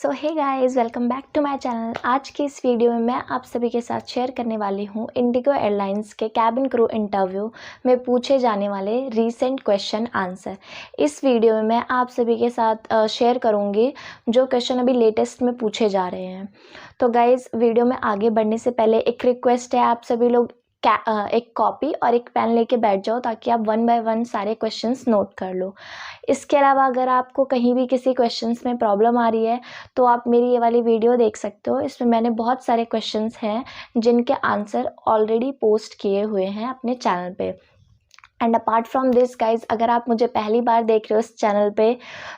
So hey guys, welcome back to my channel. आज की इस वीडियो में मैं आप सभी के साथ शेयर करने वाली हूँ इंडिगो एयरलाइंस के कैबिन क्रू इंटरव्यू में पूछे जाने वाले रीसेंट क्वेश्चन आंसर। इस वीडियो में मैं आप सभी के साथ शेयर करूँगी जो क्वेश्चन अभी लेटेस्ट में पूछे जा रहे हैं। तो गाइस, वीडियो में आगे बढ़ने से पहले एक रिक्वेस्ट है, आप सभी लोग एक कॉपी और एक पेन लेके बैठ जाओ ताकि आप 1 बाय 1 सारे क्वेश्चंस नोट कर लो। इसके अलावा अगर आपको कहीं भी किसी क्वेश्चंस में प्रॉब्लम आ रही है तो आप मेरी ये वाली वीडियो देख सकते हो। इसमें मैंने बहुत सारे क्वेश्चंस हैं जिनके आंसर ऑलरेडी पोस्ट किए हुए हैं अपने चैनल पे। And apart from this guys, अगर आप मुझे पहली बार देख रहे हो इस चैनल पे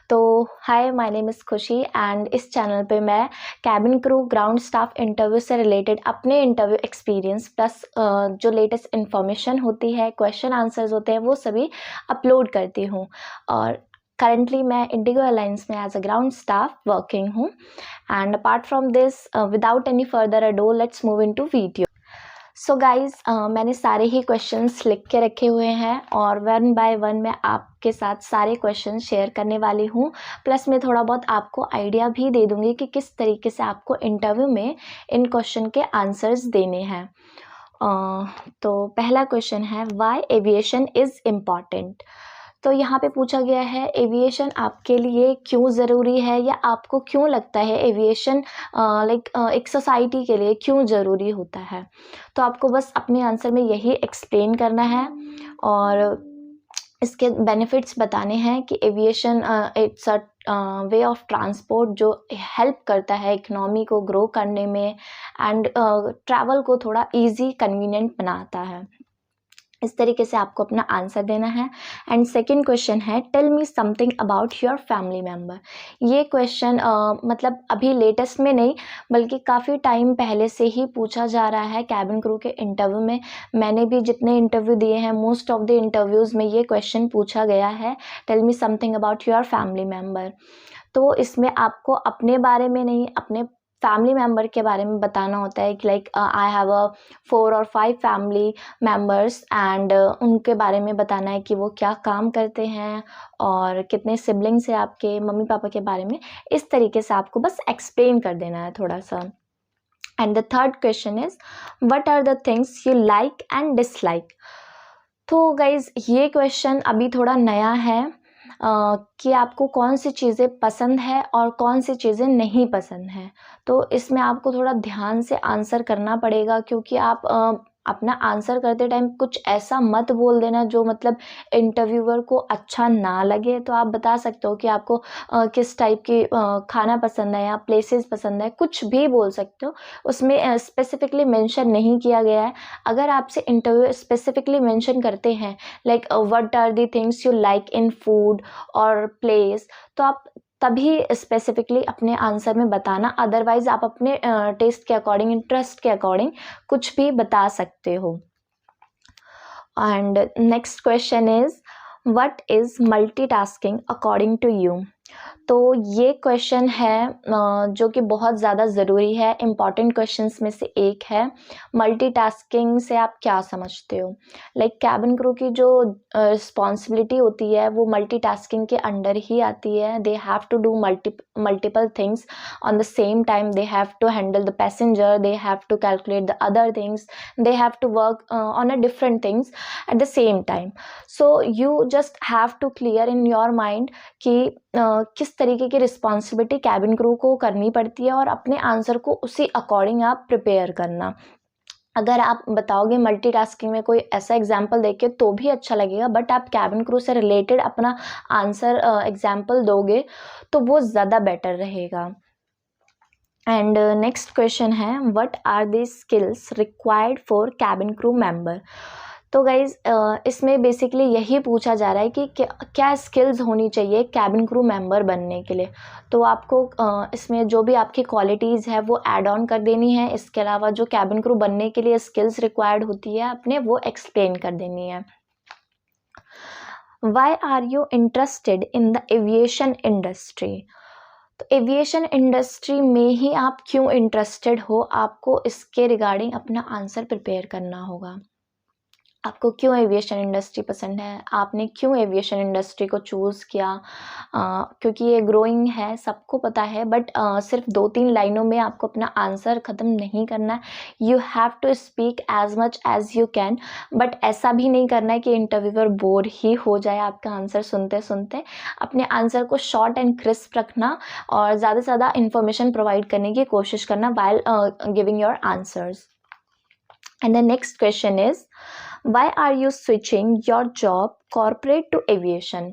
तो हाय, माय नेम इज़ खुशी एंड इस चैनल पे मैं cabin crew ground staff interview से रिलेटेड अपने इंटरव्यू एक्सपीरियंस प्लस जो लेटेस्ट इन्फॉर्मेशन होती है, क्वेश्चन आंसर्स होते हैं, वो सभी अपलोड करती हूँ। और करंटली मैं इंडिगो एयरलाइंस में as a ground staff working हूँ। And apart from this, without any further ado, let's move into video. So guys, मैंने सारे ही क्वेश्चंस लिख के रखे हुए हैं और 1 बाय 1 मैं आपके साथ सारे क्वेश्चन शेयर करने वाली हूँ। प्लस मैं थोड़ा बहुत आपको आइडिया भी दे दूँगी कि किस तरीके से आपको इंटरव्यू में इन क्वेश्चन के आंसर्स देने हैं। तो पहला क्वेश्चन है, वाई एविएशन इज़ इम्पॉर्टेंट। तो यहाँ पे पूछा गया है एविएशन आपके लिए क्यों ज़रूरी है, या आपको क्यों लगता है एविएशन एक सोसाइटी के लिए क्यों ज़रूरी होता है। तो आपको बस अपने आंसर में यही एक्सप्लेन करना है और इसके बेनिफिट्स बताने हैं कि aviation it's a way of transport जो हेल्प करता है इकोनॉमी को ग्रो करने में एंड ट्रैवल को थोड़ा इजी कन्वीनियंट बनाता है। इस तरीके से आपको अपना आंसर देना है। एंड सेकंड क्वेश्चन है, tell me something about your family member. ये क्वेश्चन मतलब अभी लेटेस्ट में नहीं बल्कि काफ़ी टाइम पहले से ही पूछा जा रहा है कैबिन क्रू के इंटरव्यू में। मैंने भी जितने इंटरव्यू दिए हैं, मोस्ट ऑफ द इंटरव्यूज़ में ये क्वेश्चन पूछा गया है, tell me something about your family member. तो इसमें आपको अपने बारे में नहीं, अपने फैमिली मेम्बर के बारे में बताना होता है कि लाइक आई हैव अ 4 और 5 फैमिली मेम्बर्स एंड उनके बारे में बताना है कि वो क्या काम करते हैं और कितने सिबलिंग्स हैं आपके, मम्मी पापा के बारे में। इस तरीके से आपको बस एक्सप्लेन कर देना है थोड़ा सा। And the third question is, what are the things you like and dislike. तो गाइज, ये क्वेश्चन अभी थोड़ा नया है कि आपको कौन सी चीज़ें पसंद है और कौन सी चीज़ें नहीं पसंद हैं। तो इसमें आपको थोड़ा ध्यान से आंसर करना पड़ेगा, क्योंकि आप अपना आंसर करते टाइम कुछ ऐसा मत बोल देना जो मतलब इंटरव्यूअर को अच्छा ना लगे। तो आप बता सकते हो कि आपको किस टाइप की खाना पसंद है या प्लेसेस पसंद है, कुछ भी बोल सकते हो। उसमें स्पेसिफिकली मेंशन नहीं किया गया है। अगर आपसे इंटरव्यू स्पेसिफिकली मेंशन करते हैं like what are the things you like in food और प्लेस, तो आप तभी स्पेसिफिकली अपने आंसर में बताना। अदरवाइज आप अपने टेस्ट के अकॉर्डिंग, इंटरेस्ट के अकॉर्डिंग कुछ भी बता सकते हो। And next question is, what is multitasking according to you. तो ये क्वेश्चन है जो कि बहुत ज़्यादा ज़रूरी है, इम्पॉर्टेंट क्वेश्चंस में से एक है। मल्टीटास्किंग से आप क्या समझते हो? लाइक कैबिन क्रू की जो रिस्पॉन्सिबिलिटी होती है वो मल्टीटास्किंग के अंडर ही आती है। They have to do multiple things on the same time. They have to handle the passenger, they have to calculate the other things, they have to work on a different things at the same time. So you just have to clear in your mind कि किस तरीके की responsibility cabin crew को करनी पड़ती है और अपने आंसर को उसी अकॉर्डिंग आप प्रिपेयर करना। अगर आप बताओगे मल्टीटास्किंग में कोई ऐसा एग्जाम्पल देके तो भी अच्छा लगेगा, बट आप कैबिन क्रू से रिलेटेड अपना आंसर एग्जाम्पल दोगे तो वो ज़्यादा बेटर रहेगा। एंड नेक्स्ट क्वेश्चन है, what are the skills required for cabin crew member. तो गाइज, इसमें बेसिकली यही पूछा जा रहा है कि क्या स्किल्स होनी चाहिए कैबिन क्रू मेंबर बनने के लिए। तो आपको इसमें जो भी आपकी क्वालिटीज़ है वो ऐड ऑन कर देनी है। इसके अलावा जो कैबिन क्रू बनने के लिए स्किल्स रिक्वायर्ड होती है अपने, वो एक्सप्लेन कर देनी है। Why are you interested in the aviation industry. तो एविएशन इंडस्ट्री में ही आप क्यों इंटरेस्टेड हो, आपको इसके रिगार्डिंग अपना आंसर प्रिपेयर करना होगा। आपको क्यों एविएशन इंडस्ट्री पसंद है, आपने क्यों एविएशन इंडस्ट्री को चूज़ किया, क्योंकि ये ग्रोइंग है सबको पता है, बट सिर्फ 2-3 लाइनों में आपको अपना आंसर ख़त्म नहीं करना है। You have to speak as much as you can, but ऐसा भी नहीं करना है कि इंटरव्यूअर बोर ही हो जाए आपका आंसर सुनते सुनते। अपने आंसर को शॉर्ट एंड क्रिस्प रखना और ज़्यादा से ज़्यादा इंफॉर्मेशन प्रोवाइड करने की कोशिश करना while giving your answers. And the next question is, why are you switching your job corporate to aviation?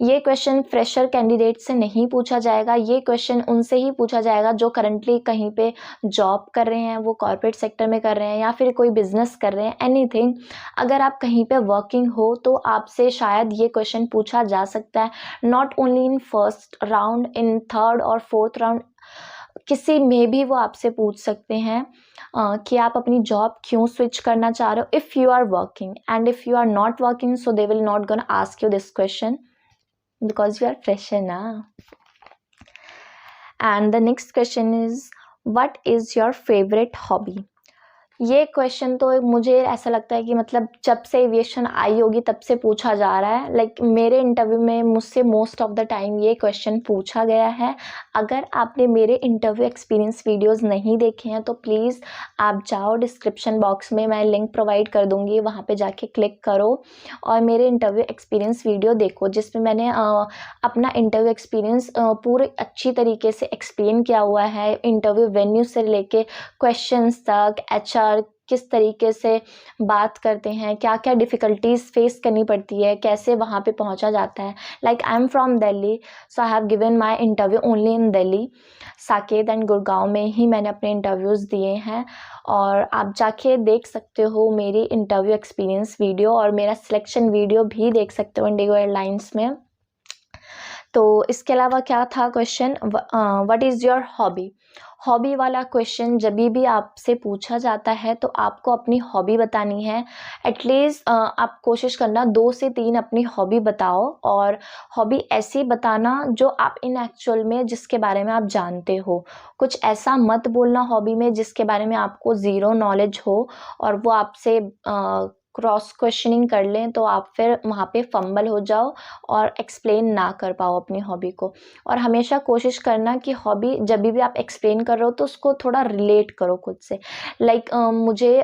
ये क्वेश्चन फ्रेशर कैंडिडेट से नहीं पूछा जाएगा, ये क्वेश्चन उनसे ही पूछा जाएगा जो करंटली कहीं पे जॉब कर रहे हैं, वो कॉर्पोरेट सेक्टर में कर रहे हैं या फिर कोई बिजनेस कर रहे हैं, एनीथिंग। अगर आप कहीं पे वर्किंग हो तो आपसे शायद ये क्वेश्चन पूछा जा सकता है, not only in first round, in third और फोर्थ राउंड, किसी में भी वो आपसे पूछ सकते हैं कि आप अपनी जॉब क्यों स्विच करना चाह रहे हो if you are working, and if you are not working so they will not gonna ask you this question because you are fresher ना। And the next question is, what is your favourite hobby? ये question तो मुझे ऐसा लगता है कि मतलब जब से एविएशन आई होगी तब से पूछा जा रहा है। लाइक मेरे इंटरव्यू में मुझसे मोस्ट ऑफ द टाइम ये क्वेश्चन पूछा गया है। अगर आपने मेरे इंटरव्यू एक्सपीरियंस वीडियोस नहीं देखे हैं तो प्लीज़ आप जाओ, डिस्क्रिप्शन बॉक्स में मैं लिंक प्रोवाइड कर दूँगी, वहाँ पे जाके क्लिक करो और मेरे इंटरव्यू एक्सपीरियंस वीडियो देखो, जिसमें मैंने अपना इंटरव्यू एक्सपीरियंस पूरे अच्छी तरीके से एक्सप्लेन किया हुआ है। इंटरव्यू वेन्यू से लेके क्वेश्चंस तक, एचआर किस तरीके से बात करते हैं, क्या क्या डिफ़िकल्टीज़ फेस करनी पड़ती है, कैसे वहाँ पे पहुँचा जाता है। Like I am from Delhi, so I have given my interview only in Delhi, Saket and Gurgaon में ही मैंने अपने इंटरव्यूज़ दिए हैं। और आप जाके देख सकते हो मेरी इंटरव्यू एक्सपीरियंस वीडियो और मेरा सिलेक्शन वीडियो भी देख सकते हो इंडिगो एयरलाइंस में। तो इसके अलावा क्या था question, what is your hobby? Hobby वाला क्वेश्चन जब भी आपसे पूछा जाता है तो आपको अपनी हॉबी बतानी है। एटलीस्ट आप कोशिश करना 2 से 3 अपनी हॉबी बताओ, और हॉबी ऐसी बताना जो आप इन एक्चुअल में जिसके बारे में आप जानते हो। कुछ ऐसा मत बोलना हॉबी में जिसके बारे में आपको ज़ीरो नॉलेज हो और वो आपसे क्रॉस क्वेश्चनिंग कर लें तो आप फिर वहाँ पे फंबल हो जाओ और एक्सप्लेन ना कर पाओ अपनी हॉबी को। और हमेशा कोशिश करना कि हॉबी जब भी आप एक्सप्लेन कर रहे हो तो उसको थोड़ा रिलेट करो खुद से। लाइक मुझे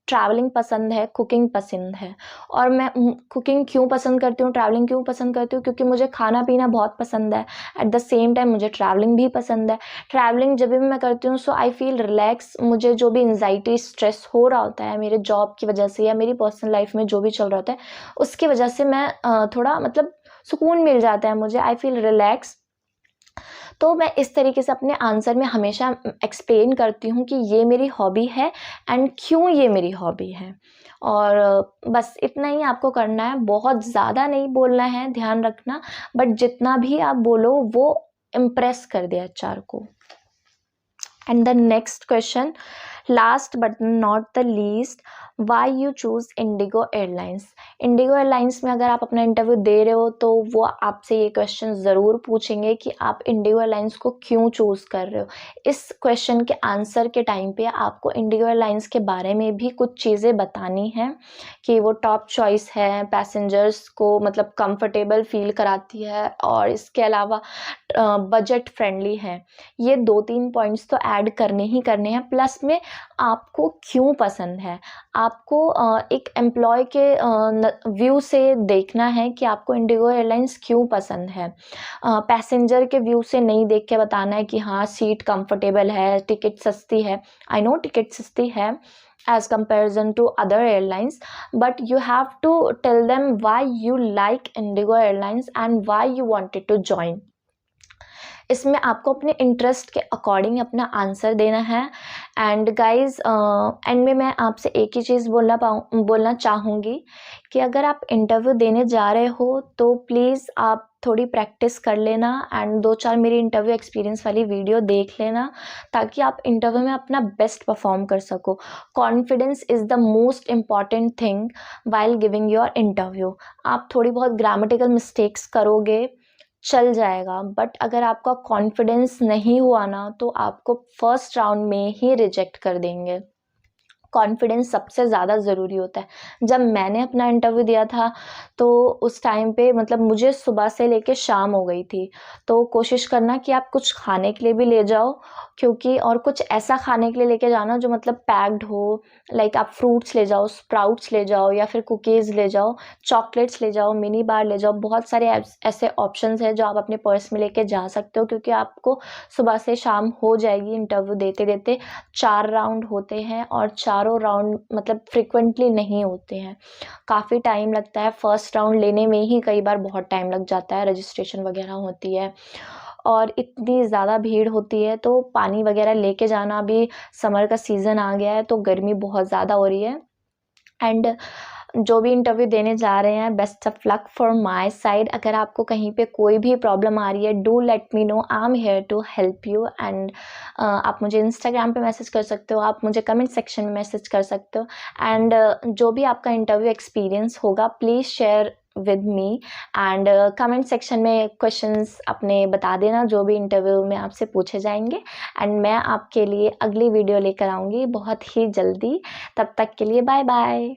ट्रैवलिंग पसंद है, कुकिंग पसंद है, और मैं कुकिंग क्यों पसंद करती हूँ, ट्रैवलिंग क्यों पसंद करती हूँ, क्योंकि मुझे खाना पीना बहुत पसंद है। एट द सेम टाइम मुझे ट्रैवलिंग भी पसंद है। ट्रैवलिंग जब भी मैं करती हूँ सो आई फील रिलैक्स। मुझे जो भी एंजाइटी, स्ट्रेस हो रहा होता है मेरे जॉब की वजह से या मेरी पर्सनल लाइफ में जो भी चल रहा होता है उसकी वजह से मैं थोड़ा मतलब सुकून मिल जाता है मुझे, आई फील रिलैक्स। तो मैं इस तरीके से अपने आंसर में हमेशा एक्सप्लेन करती हूँ कि ये मेरी हॉबी है एंड क्यों ये मेरी हॉबी है। और बस इतना ही आपको करना है, बहुत ज़्यादा नहीं बोलना है, ध्यान रखना, बट जितना भी आप बोलो वो इम्प्रेस कर दे एचआर को। And the next question, last but not the least, why you choose Indigo airlines? Indigo airlines में अगर आप अपना इंटरव्यू दे रहे हो तो वो आपसे ये क्वेश्चन ज़रूर पूछेंगे कि आप इंडिगो एयरलाइंस को क्यों चूज़ कर रहे हो। इस क्वेश्चन के आंसर के टाइम पे आपको इंडिगो एयरलाइंस के बारे में भी कुछ चीज़ें बतानी हैं कि वो टॉप चॉइस है, पैसेंजर्स को मतलब कंफर्टेबल फील कराती है, और इसके अलावा बजट फ्रेंडली है। ये 2-3 पॉइंट्स तो ऐड करने ही करने हैं, प्लस में आपको क्यों पसंद है। आपको एक एम्प्लॉय के व्यू से देखना है कि आपको इंडिगो एयरलाइंस क्यों पसंद है। पैसेंजर के व्यू से नहीं देख के बताना है कि हाँ सीट कंफर्टेबल है, टिकट सस्ती है। आई नो टिकट सस्ती है as comparison to other airlines, but you have to tell them why you like Indigo Airlines and why you wanted to join. इसमें आपको अपने इंटरेस्ट के अकॉर्डिंग अपना आंसर देना है। एंड गाइज एंड में मैं आपसे एक ही चीज़ बोलना चाहूँगी कि अगर आप इंटरव्यू देने जा रहे हो तो प्लीज़ आप थोड़ी प्रैक्टिस कर लेना एंड 2-4 मेरी इंटरव्यू एक्सपीरियंस वाली वीडियो देख लेना ताकि आप इंटरव्यू में अपना बेस्ट परफॉर्म कर सको। Confidence is the most important thing while giving your interview. आप थोड़ी बहुत ग्रामेटिकल मिस्टेक्स करोगे, चल जाएगा, बट अगर आपका कॉन्फिडेंस नहीं हुआ ना तो आपको फर्स्ट राउंड में ही रिजेक्ट कर देंगे। कॉन्फिडेंस सबसे ज़्यादा ज़रूरी होता है। जब मैंने अपना इंटरव्यू दिया था तो उस टाइम पे मतलब मुझे सुबह से लेके शाम हो गई थी। तो कोशिश करना कि आप कुछ खाने के लिए भी ले जाओ, क्योंकि और कुछ ऐसा खाने के लिए लेके जाना जो मतलब पैक्ड हो। लाइक आप फ्रूट्स ले जाओ, स्प्राउट्स ले जाओ या फिर कुकीज़ ले जाओ, चॉकलेट्स ले जाओ, मिनी बार ले जाओ। बहुत सारे ऐसे ऑप्शंस हैं जो आप अपने पर्स में लेके जा सकते हो, क्योंकि आपको सुबह से शाम हो जाएगी इंटरव्यू देते-देते। 4 राउंड होते हैं और चारों राउंड मतलब फ्रीक्वेंटली नहीं होते हैं, काफ़ी टाइम लगता है। फर्स्ट राउंड लेने में ही कई बार बहुत टाइम लग जाता है, रजिस्ट्रेशन वगैरह होती है और इतनी ज़्यादा भीड़ होती है, तो पानी वगैरह लेके जाना। भी समर का सीज़न आ गया है तो गर्मी बहुत ज़्यादा हो रही है। एंड जो भी इंटरव्यू देने जा रहे हैं, best of luck for my side. अगर आपको कहीं पे कोई भी प्रॉब्लम आ रही है, do let me know, I am here to help you. And आप मुझे इंस्टाग्राम पे मैसेज कर सकते हो, आप मुझे कमेंट सेक्शन में मैसेज कर सकते हो। एंड जो भी आपका इंटरव्यू एक्सपीरियंस होगा, please share with me. And comment section में क्वेश्चंस अपने बता देना जो भी इंटरव्यू में आपसे पूछे जाएंगे। एंड मैं आपके लिए अगली वीडियो लेकर आऊँगी बहुत ही जल्दी। तब तक के लिए बाय बाय।